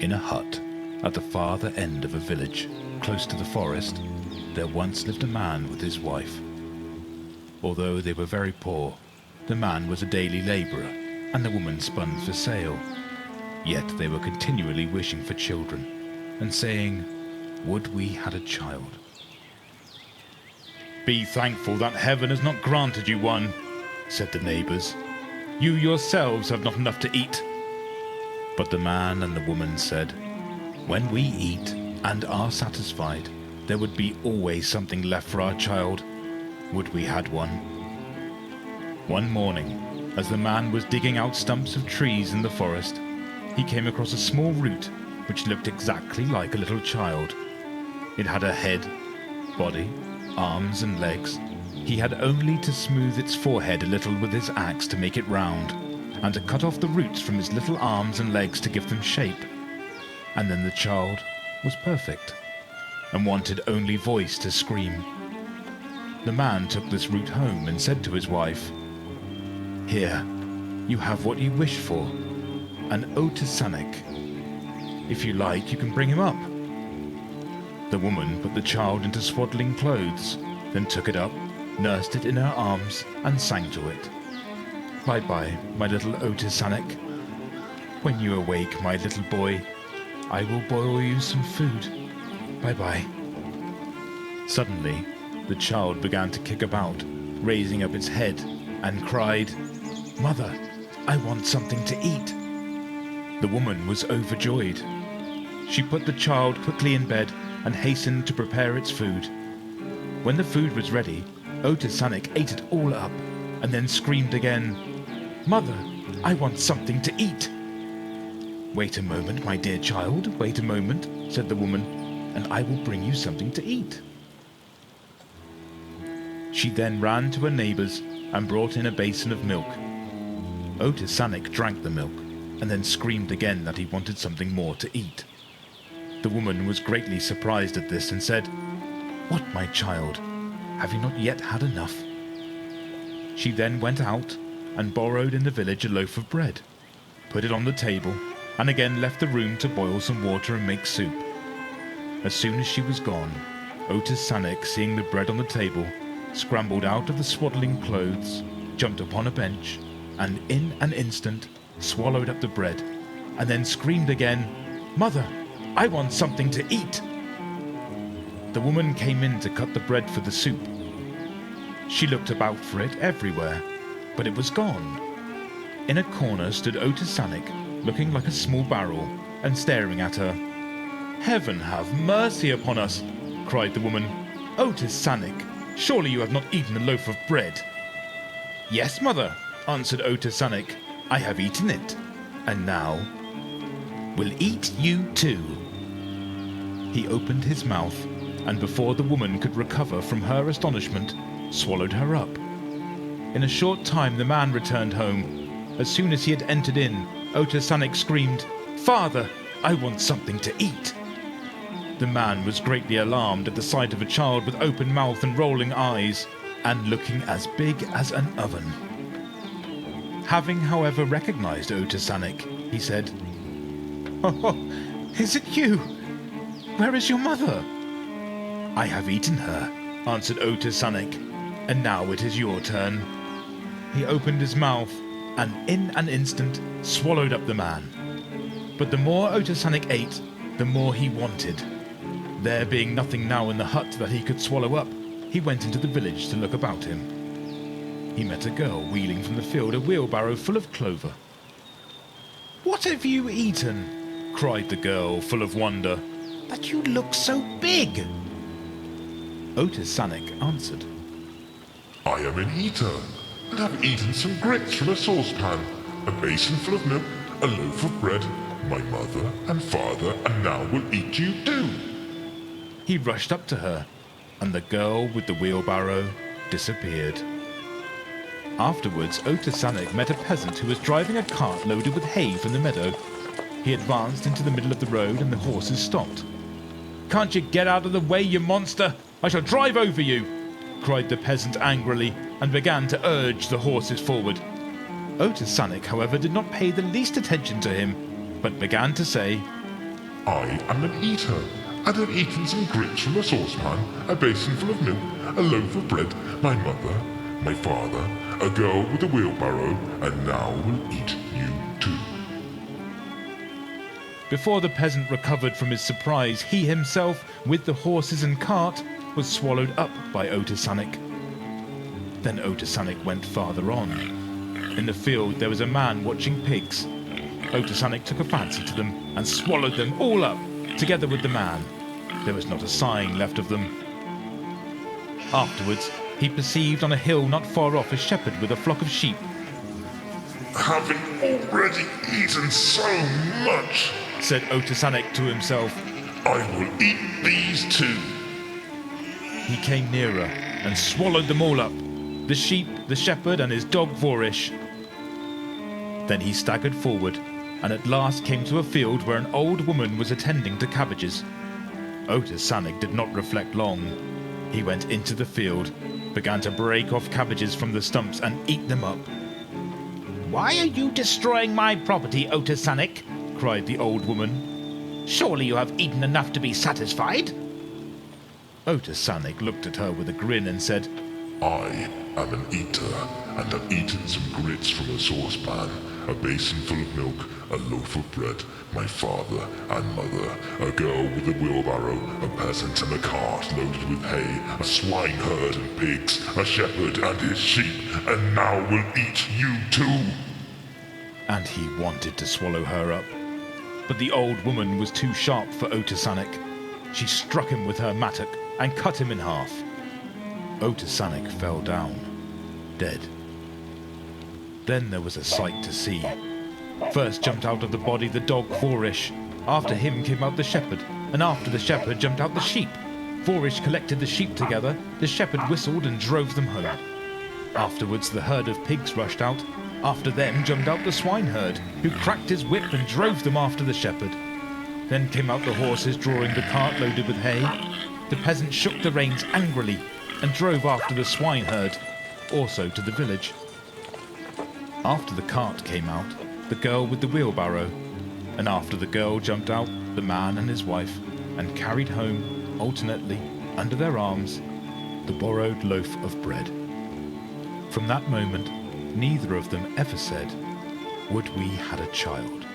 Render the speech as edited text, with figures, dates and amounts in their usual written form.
In a hut at the farther end of a village, close to the forest, there once lived a man with his wife. Although they were very poor, the man was a daily labourer and the woman spun for sale. Yet they were continually wishing for children and saying, "Would we had a child." "Be thankful that heaven has not granted you one," said the neighbours. "You yourselves have not enough to eat." But the man and the woman said, "When we eat and are satisfied, there would be always something left for our child. Would we had one." One morning, as the man was digging out stumps of trees in the forest, he came across a small root which looked exactly like a little child. It had a head, body, arms and legs. He had only to smooth its forehead a little with his axe to make it round, and to cut off the roots from his little arms and legs to give them shape. And then the child was perfect, and wanted only voice to scream. The man took this root home and said to his wife, "Here, you have what you wish for, an Otesanek. If you like, you can bring him up." The woman put the child into swaddling clothes, then took it up, nursed it in her arms, and sang to it, "Bye-bye, my little Otesanek. When you awake, my little boy, I will boil you some food. Bye-bye." Suddenly, the child began to kick about, raising up its head, and cried, "Mother, I want something to eat." The woman was overjoyed. She put the child quickly in bed and hastened to prepare its food. When the food was ready, Otesanek ate it all up, and then screamed again, "Mother, I want something to eat." "Wait a moment, my dear child, wait a moment," said the woman, "and I will bring you something to eat." She then ran to her neighbour's and brought in a basin of milk. Otesanek drank the milk, and then screamed again that he wanted something more to eat. The woman was greatly surprised at this and said, "What, my child, have you not yet had enough?" She then went out and borrowed in the village a loaf of bread, put it on the table, and again left the room to boil some water and make soup. As soon as she was gone, Otesanek, seeing the bread on the table, scrambled out of the swaddling clothes, jumped upon a bench, and in an instant swallowed up the bread, and then screamed again, "Mother, I want something to eat." The woman came in to cut the bread for the soup. She looked about for it everywhere, but it was gone. In a corner stood Otesanek, looking like a small barrel, and staring at her. "Heaven have mercy upon us," cried the woman. "Otesanek, surely you have not eaten a loaf of bread?" "Yes, mother," answered Otesanek, "I have eaten it, and now will eat you too." He opened his mouth, and before the woman could recover from her astonishment, swallowed her up. In a short time the man returned home. As soon as he had entered in, Otesanek screamed, "Father, I want something to eat." The man was greatly alarmed at the sight of a child with open mouth and rolling eyes, and looking as big as an oven. Having, however, recognized Otesanek, he said, "Oh, is it you? Where is your mother?" "I have eaten her," answered Otesanek, "and now it is your turn." He opened his mouth, and in an instant swallowed up the man. But the more Otesanek ate, the more he wanted. There being nothing now in the hut that he could swallow up, he went into the village to look about him. He met a girl wheeling from the field a wheelbarrow full of clover. "What have you eaten?" cried the girl, full of wonder, "that you look so big?" Otesanek answered, "I am an eater, and have eaten some grits from a saucepan, a basin full of milk, a loaf of bread. My mother and father, and now will eat you too." He rushed up to her, and the girl with the wheelbarrow disappeared. Afterwards, Otesanek met a peasant who was driving a cart loaded with hay from the meadow. He advanced into the middle of the road, and the horses stopped. "Can't you get out of the way, you monster? I shall drive over you!" cried the peasant angrily, and began to urge the horses forward. Otesanek, however, did not pay the least attention to him, but began to say, I am an eater, and have eaten some grits from a saucepan, a basin full of milk, a loaf of bread, my mother, my father, a girl with a wheelbarrow, and now will eat you too. Before the peasant recovered from his surprise, he himself, with the horses and cart, was swallowed up by Otesanek. Then Otesanek went farther on. In the field there was a man watching pigs. Otesanek took a fancy to them and swallowed them all up, together with the man. There was not a sign left of them. Afterwards, he perceived on a hill not far off a shepherd with a flock of sheep. Having already eaten so much, Said Otesanek to himself. I will eat these too. He came nearer and swallowed them all up, the sheep, the shepherd, and his dog Vorish. Then he staggered forward, and at last came to a field where an old woman was attending to cabbages. Otesanek did not reflect long. He went into the field, began to break off cabbages from the stumps and eat them up. "Why are you destroying my property, Otesanek?" cried the old woman. "Surely you have eaten enough to be satisfied?" Otesanek looked at her with a grin and said, I am an eater, and have eaten some grits from a saucepan, a basin full of milk, a loaf of bread, my father and mother, a girl with a wheelbarrow, a peasant and a cart loaded with hay, a swineherd and pigs, a shepherd and his sheep, and now will eat you too. and he wanted to swallow her up. But the old woman was too sharp for Otesanek. She struck him with her mattock and cut him in half. Otesanek fell down, dead. Then there was a sight to see. First jumped out of the body the dog Vorish. After him came out the shepherd, and after the shepherd jumped out the sheep. Vorish collected the sheep together, the shepherd whistled and drove them home. Afterwards the herd of pigs rushed out. After them jumped out the swineherd, who cracked his whip and drove them after the shepherd. Then came out the horses drawing the cart loaded with hay. The peasant shook the reins angrily and drove after the swineherd, also to the village. After the cart came out, the girl with the wheelbarrow, and after the girl jumped out, the man and his wife, and carried home, alternately, under their arms, the borrowed loaf of bread. From that moment, neither of them ever said, "Would we had a child."